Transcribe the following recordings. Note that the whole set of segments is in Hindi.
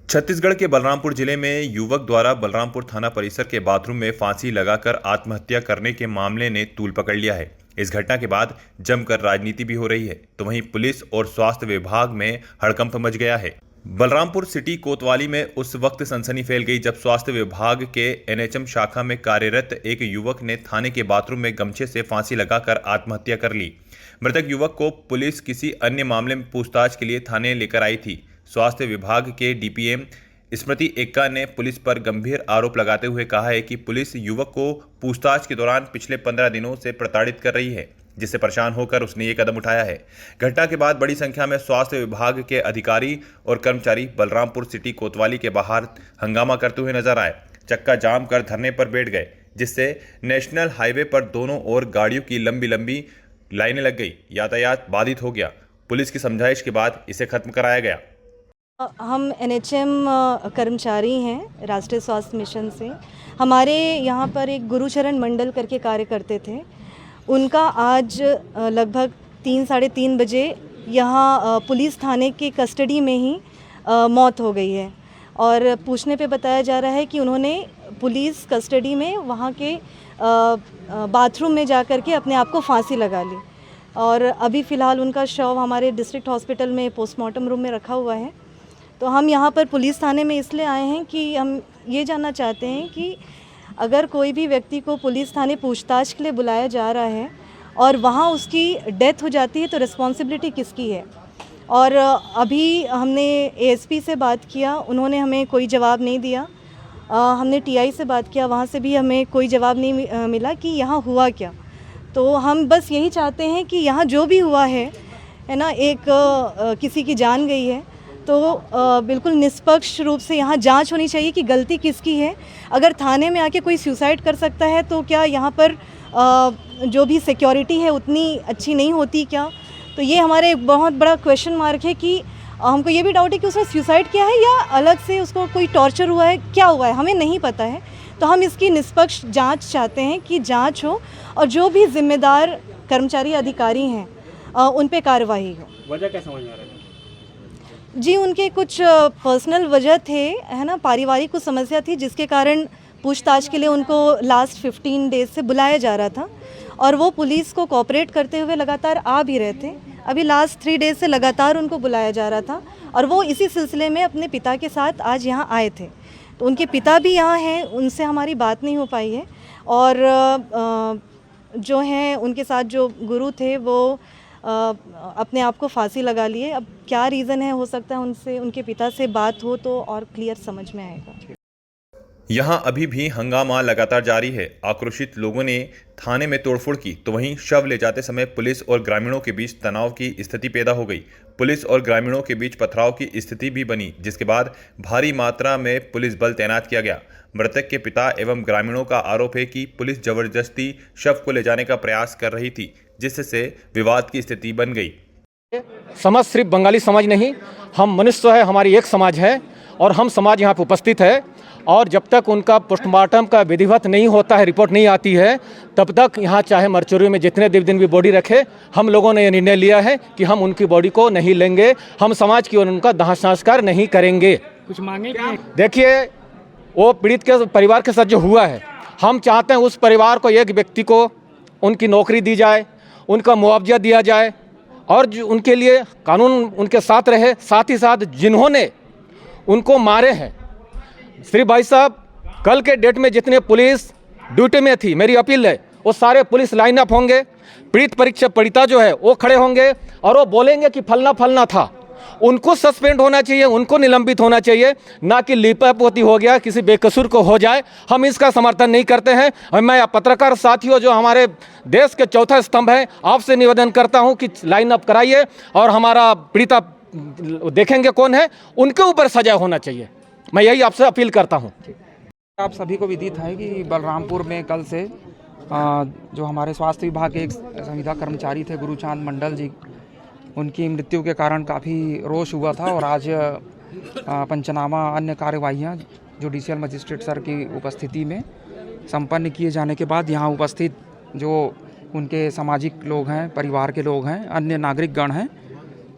छत्तीसगढ़ के बलरामपुर जिले में युवक द्वारा बलरामपुर थाना परिसर के बाथरूम में फांसी लगाकर आत्महत्या करने के मामले ने तूल पकड़ लिया है। इस घटना के बाद जमकर राजनीति भी हो रही है, तो वहीं पुलिस और स्वास्थ्य विभाग में हड़कंप मच गया है। बलरामपुर सिटी कोतवाली में उस वक्त सनसनी फैल गई जब स्वास्थ्य विभाग के एनएचएम शाखा में कार्यरत एक युवक ने थाने के बाथरूम में गमछे से फांसी लगाकर आत्महत्या कर ली। मृतक युवक को पुलिस किसी अन्य मामले में पूछताछ के लिए थाने लेकर आई थी। स्वास्थ्य विभाग के डीपीएम स्मृति एक्का ने पुलिस पर गंभीर आरोप लगाते हुए कहा है कि पुलिस युवक को पूछताछ के दौरान पिछले 15 दिनों से प्रताड़ित कर रही है, जिससे परेशान होकर उसने ये कदम उठाया है। घटना के बाद बड़ी संख्या में स्वास्थ्य विभाग के अधिकारी और कर्मचारी बलरामपुर सिटी कोतवाली के बाहर हंगामा करते हुए नजर आए। चक्का जाम कर धरने पर बैठ गए, जिससे नेशनल हाईवे पर दोनों ओर गाड़ियों की लंबी लंबी लाइनें लग गई। यातायात बाधित हो गया। पुलिस की समझाइश के बाद इसे खत्म कराया गया। हम एनएचएम कर्मचारी हैं राष्ट्रीय स्वास्थ्य मिशन से। हमारे यहाँ पर एक गुरुचरण मंडल करके कार्य करते थे। उनका आज लगभग 3-3:30 बजे यहाँ पुलिस थाने के कस्टडी में ही मौत हो गई है और पूछने पे बताया जा रहा है कि उन्होंने पुलिस कस्टडी में वहाँ के बाथरूम में जा कर के अपने आप को फांसी लगा ली और अभी फ़िलहाल उनका शव हमारे डिस्ट्रिक्ट हॉस्पिटल में पोस्टमार्टम रूम में रखा हुआ है। तो हम यहाँ पर पुलिस थाने में इसलिए आए हैं कि हम ये जानना चाहते हैं कि अगर कोई भी व्यक्ति को पुलिस थाने पूछताछ के लिए बुलाया जा रहा है और वहाँ उसकी डेथ हो जाती है तो रिस्पॉन्सिबिलिटी किसकी है। और अभी हमने एएसपी से बात किया, उन्होंने हमें कोई जवाब नहीं दिया। हमने टीआई से बात किया, वहाँ से भी हमें कोई जवाब नहीं मिला कि यहाँ हुआ क्या। तो हम बस यही चाहते हैं कि यहाँ जो भी हुआ है ना, एक किसी की जान गई है तो बिल्कुल निष्पक्ष रूप से यहाँ जांच होनी चाहिए कि गलती किसकी है। अगर थाने में आके कोई सुसाइड कर सकता है तो क्या यहाँ पर जो भी सिक्योरिटी है उतनी अच्छी नहीं होती क्या? तो ये हमारे एक बहुत बड़ा क्वेश्चन मार्क है कि हमको ये भी डाउट है कि उसने सुसाइड किया है या अलग से उसको कोई टॉर्चर हुआ है, क्या हुआ है, हमें नहीं पता है। तो हम इसकी निष्पक्ष जाँच चाहते हैं कि जाँच हो और जो भी जिम्मेदार कर्मचारी अधिकारी हैं उन पर कार्रवाई हो। वजह क्या समझ में आ रहा है? जी, उनके कुछ पर्सनल वजह थे, है ना, पारिवारिक कुछ समस्या थी जिसके कारण पूछताछ के लिए उनको लास्ट 15 डेज से बुलाया जा रहा था और वो पुलिस को कोऑपरेट करते हुए लगातार आ भी रहे थे। अभी लास्ट 3 डेज से लगातार उनको बुलाया जा रहा था और वो इसी सिलसिले में अपने पिता के साथ आज यहाँ आए थे। तो उनके पिता भी यहाँ हैं, उनसे हमारी बात नहीं हो पाई है और जो हैं उनके साथ जो गुरु थे वो अपने आप को फांसी लगा लिए। अब क्या रीज़न है, हो सकता है उनसे उनके पिता से बात हो तो और क्लियर समझ में आएगा। यहां अभी भी हंगामा लगातार जारी है। आक्रोशित लोगों ने थाने में तोड़फोड़ की, तो वहीं शव ले जाते समय पुलिस और ग्रामीणों के बीच तनाव की स्थिति पैदा हो गई। पुलिस और ग्रामीणों के बीच पथराव की स्थिति भी बनी, जिसके बाद भारी मात्रा में पुलिस बल तैनात किया गया। मृतक के पिता एवं ग्रामीणों का आरोप है कि पुलिस जबरदस्ती शव को ले जाने का प्रयास कर रही थी, जिससे विवाद की स्थिति बन गई। समाज सिर्फ बंगाली समाज नहीं, हम मनुष्य है, हमारी एक समाज है और हम समाज यहाँ पे उपस्थित है और जब तक उनका पोस्टमार्टम का विधिवत नहीं होता है, रिपोर्ट नहीं आती है, तब तक यहाँ चाहे मर्चुरी में जितने दिन भी बॉडी रखे, हम लोगों ने ये निर्णय लिया है कि हम उनकी बॉडी को नहीं लेंगे। हम समाज की ओर उनका दाह संस्कार नहीं करेंगे। कुछ मांगे क्या? देखिए, वो पीड़ित के परिवार के साथ जो हुआ है, हम चाहते हैं उस परिवार को, एक व्यक्ति को उनकी नौकरी दी जाए, उनका मुआवजा दिया जाए और जो उनके लिए कानून उनके साथ रहे। साथ ही साथ जिन्होंने उनको मारे हैं, श्री भाई साहब, कल के डेट में जितने पुलिस ड्यूटी में थी, मेरी अपील है वो सारे पुलिस लाइन अप होंगे। पीड़िता जो है वो खड़े होंगे और वो बोलेंगे कि फलना फलना था। उनको सस्पेंड होना चाहिए, उनको निलंबित होना चाहिए, ना कि लीपापोती हो गया किसी बेकसूर को हो जाए। हम इसका समर्थन नहीं करते हैं। और मैं पत्रकार साथियों जो हमारे देश के चौथा स्तंभ है, आपसे निवेदन करता हूं कि लाइन अप कराइए और हमारा पीड़िता देखेंगे कौन है, उनके ऊपर सजा होना चाहिए। मैं यही आपसे अपील करता हूं। आप सभी को विदित है कि बलरामपुर में कल से जो हमारे स्वास्थ्य विभाग के एक संविदा कर्मचारी थे गुरुचांद मंडल जी, उनकी मृत्यु के कारण काफ़ी रोष हुआ था और आज पंचनामा अन्य कार्यवाहियाँ जुडिशियल मजिस्ट्रेट सर की उपस्थिति में संपन्न किए जाने के बाद यहाँ उपस्थित जो उनके सामाजिक लोग हैं, परिवार के लोग हैं, अन्य नागरिक गण हैं,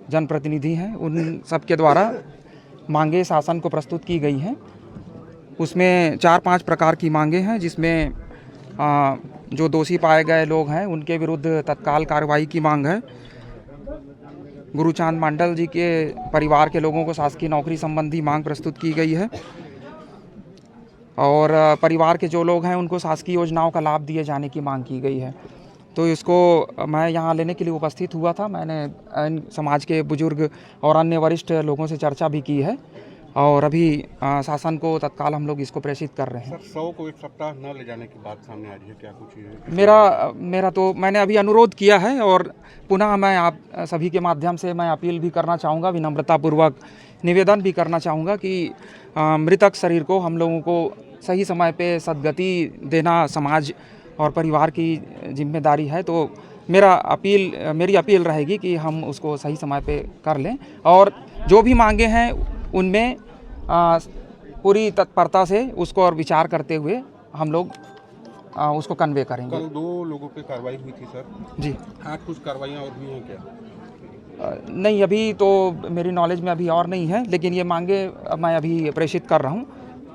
जनप्रतिनिधि हैं, उन सब के द्वारा मांगे शासन को प्रस्तुत की गई हैं। उसमें 4-5 प्रकार की मांगे हैं, जिसमें जो दोषी पाए गए लोग हैं उनके विरुद्ध तत्काल कार्रवाई की मांग है। गुरुचांद मंडल जी के परिवार के लोगों को शासकीय नौकरी संबंधी मांग प्रस्तुत की गई है और परिवार के जो लोग हैं उनको शासकीय योजनाओं का लाभ दिए जाने की मांग की गई है। तो इसको मैं यहाँ लेने के लिए उपस्थित हुआ था। मैंने इन समाज के बुजुर्ग और अन्य वरिष्ठ लोगों से चर्चा भी की है और अभी शासन को तत्काल हम लोग इसको प्रेषित कर रहे हैं। सर 100 को एक सप्ताह न ले जाने की बात सामने आ रही है, क्या कुछ है? मेरा तो मैंने अभी अनुरोध किया है और पुनः मैं आप सभी के माध्यम से मैं अपील भी करना चाहूँगा, विनम्रतापूर्वक निवेदन भी करना चाहूँगा कि मृतक शरीर को हम लोगों को सही समय पे सद्गति देना समाज और परिवार की जिम्मेदारी है। तो मेरी अपील रहेगी कि हम उसको सही समय पे कर लें और जो भी मांगे हैं उनमें पूरी तत्परता से उसको और विचार करते हुए हम लोग उसको कन्वे करेंगे। कल 2 लोगों पे कार्रवाई हुई थी सर जी। आज कुछ कार्रवाइयाँ और हुई हैं क्या? नहीं, अभी तो मेरी नॉलेज में अभी और नहीं है, लेकिन ये मांगे मैं अभी प्रेषित कर रहा हूँ।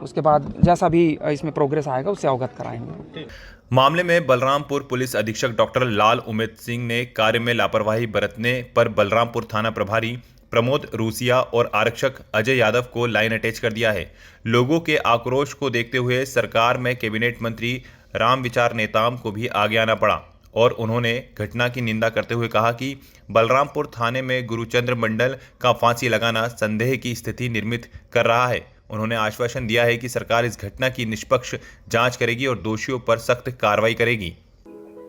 उसके बाद जैसा भी इसमें प्रोग्रेस आएगा उससे अवगत कराएंगे। मामले में बलरामपुर पुलिस अधीक्षक डॉक्टर लाल उमेद सिंह ने कार्य में लापरवाही बरतने पर बलरामपुर थाना प्रभारी प्रमोद रूसिया और आरक्षक अजय यादव को लाइन अटैच कर दिया है। लोगों के आक्रोश को देखते हुए सरकार में कैबिनेट मंत्री रामविचार नेताम को भी आगे आना पड़ा और उन्होंने घटना की निंदा करते हुए कहा कि बलरामपुर थाने में गुरुचंद्र मंडल का फांसी लगाना संदेह की स्थिति निर्मित कर रहा है। उन्होंने आश्वासन दिया है कि सरकार इस घटना की निष्पक्ष जांच करेगी और दोषियों पर सख्त कार्रवाई करेगी।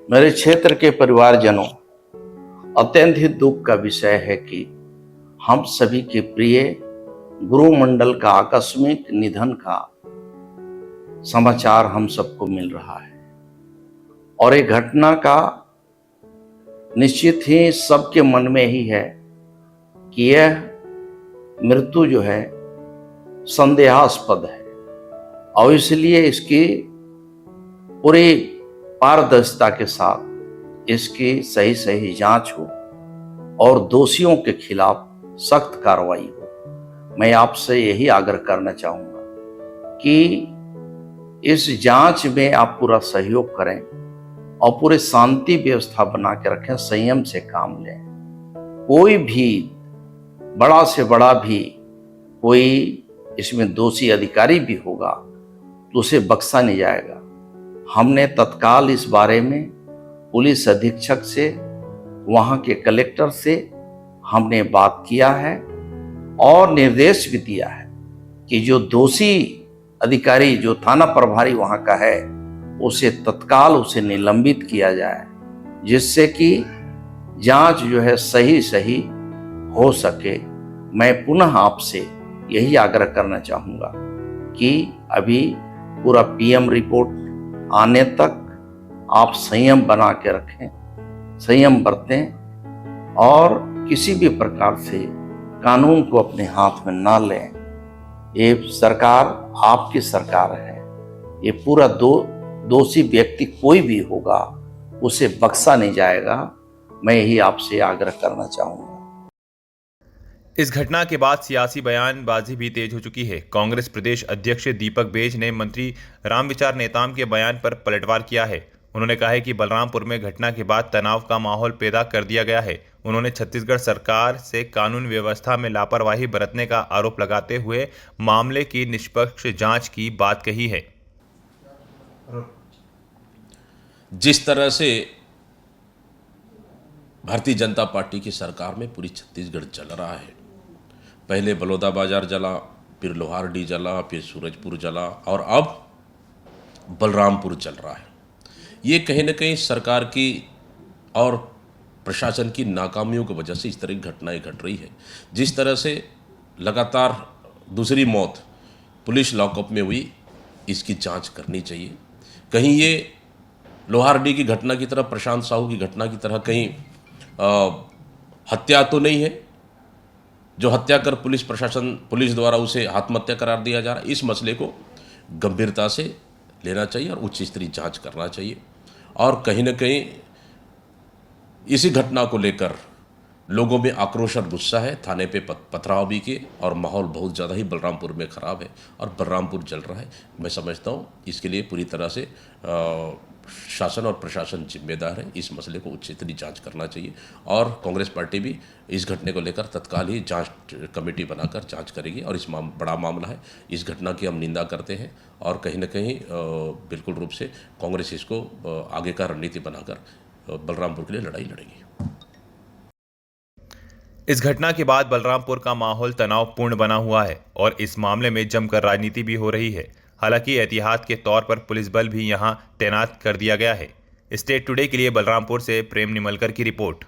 मेरे क्षेत्र के परिवारजनों, अत्यंत ही दुख का विषय है कि हम सभी के प्रिय गुरु मंडल का आकस्मिक निधन का समाचार हम सबको मिल रहा है और ये घटना का निश्चित ही सबके मन में ही है कि यह मृत्यु जो है संदेहास्पद है और इसलिए इसकी पूरी पारदर्शिता के साथ इसकी सही जांच हो और दोषियों के खिलाफ सख्त कार्रवाई हो। मैं आपसे यही आग्रह करना चाहूँगा कि इस जांच में आप पूरा सहयोग करें और पूरे शांति व्यवस्था बना के रखें, संयम से काम लें। कोई भी बड़ा से बड़ा भी कोई इसमें दोषी अधिकारी भी होगा तो उसे बख्शा नहीं जाएगा। हमने तत्काल इस बारे में पुलिस अधीक्षक से, वहाँ के कलेक्टर से हमने बात किया है और निर्देश भी दिया है कि जो दोषी अधिकारी जो थाना प्रभारी वहाँ का है उसे तत्काल उसे निलंबित किया जाए, जिससे कि जांच जो है सही हो सके। मैं पुनः आपसे यही आग्रह करना चाहूँगा कि अभी पूरा पीएम रिपोर्ट आने तक आप संयम बना के रखें, संयम बरतें और किसी भी प्रकार से कानून को अपने हाथ में ना लें। ये सरकार आपकी सरकार है। ये पूरा दोषी व्यक्ति कोई भी होगा उसे बख्शा नहीं जाएगा। मैं यही आपसे आग्रह करना चाहूँगा। इस घटना के बाद सियासी बयानबाजी भी तेज हो चुकी है। कांग्रेस प्रदेश अध्यक्ष दीपक बेज ने मंत्री रामविचार नेताम के बयान पर पलटवार किया है। उन्होंने कहा है कि बलरामपुर में घटना के बाद तनाव का माहौल पैदा कर दिया गया है। उन्होंने छत्तीसगढ़ सरकार से कानून व्यवस्था में लापरवाही बरतने का आरोप लगाते हुए मामले की निष्पक्ष जांच की बात कही है। जिस तरह से भारतीय जनता पार्टी की सरकार में पूरी छत्तीसगढ़ जल रहा है, पहले बलौदाबाजार जला, फिर लोहारडी जला, फिर सूरजपुर जला और अब बलरामपुर जल रहा है। ये कहीं न कहीं सरकार की और प्रशासन की नाकामियों की वजह से इस तरह की घटनाएं घट रही है। जिस तरह से लगातार दूसरी मौत पुलिस लॉकअप में हुई, इसकी जांच करनी चाहिए। कहीं ये लोहारडी की घटना की तरह, प्रशांत साहू की घटना की तरह कहीं हत्या तो नहीं है, जो हत्या कर पुलिस द्वारा उसे आत्महत्या करार दिया जा रहा है। इस मसले को गंभीरता से लेना चाहिए और उच्च स्तरीय जांच करना चाहिए। और कहीं न कहीं इसी घटना को लेकर लोगों में आक्रोश और गुस्सा है, थाने पे पथराव भी किए और माहौल बहुत ज़्यादा ही बलरामपुर में ख़राब है और बलरामपुर जल रहा है। मैं समझता हूँ इसके लिए पूरी तरह से शासन और प्रशासन जिम्मेदार है। इस मसले को उच्च स्तरीय जांच करना चाहिए और कांग्रेस पार्टी भी इस घटने को लेकर तत्काल ही जांच कमेटी बनाकर जांच करेगी और इस बड़ा मामला है, इस घटना की हम निंदा करते हैं और कहीं ना कहीं बिल्कुल रूप से कांग्रेस इसको आगे का रणनीति बनाकर बलरामपुर के लिए लड़ाई लड़ेगी। इस घटना के बाद बलरामपुर का माहौल तनावपूर्ण बना हुआ है और इस मामले में जमकर राजनीति भी हो रही है। हालांकि एहतियात के तौर पर पुलिस बल भी यहां तैनात कर दिया गया है। स्टेट टुडे के लिए बलरामपुर से प्रेम निमलकर की रिपोर्ट।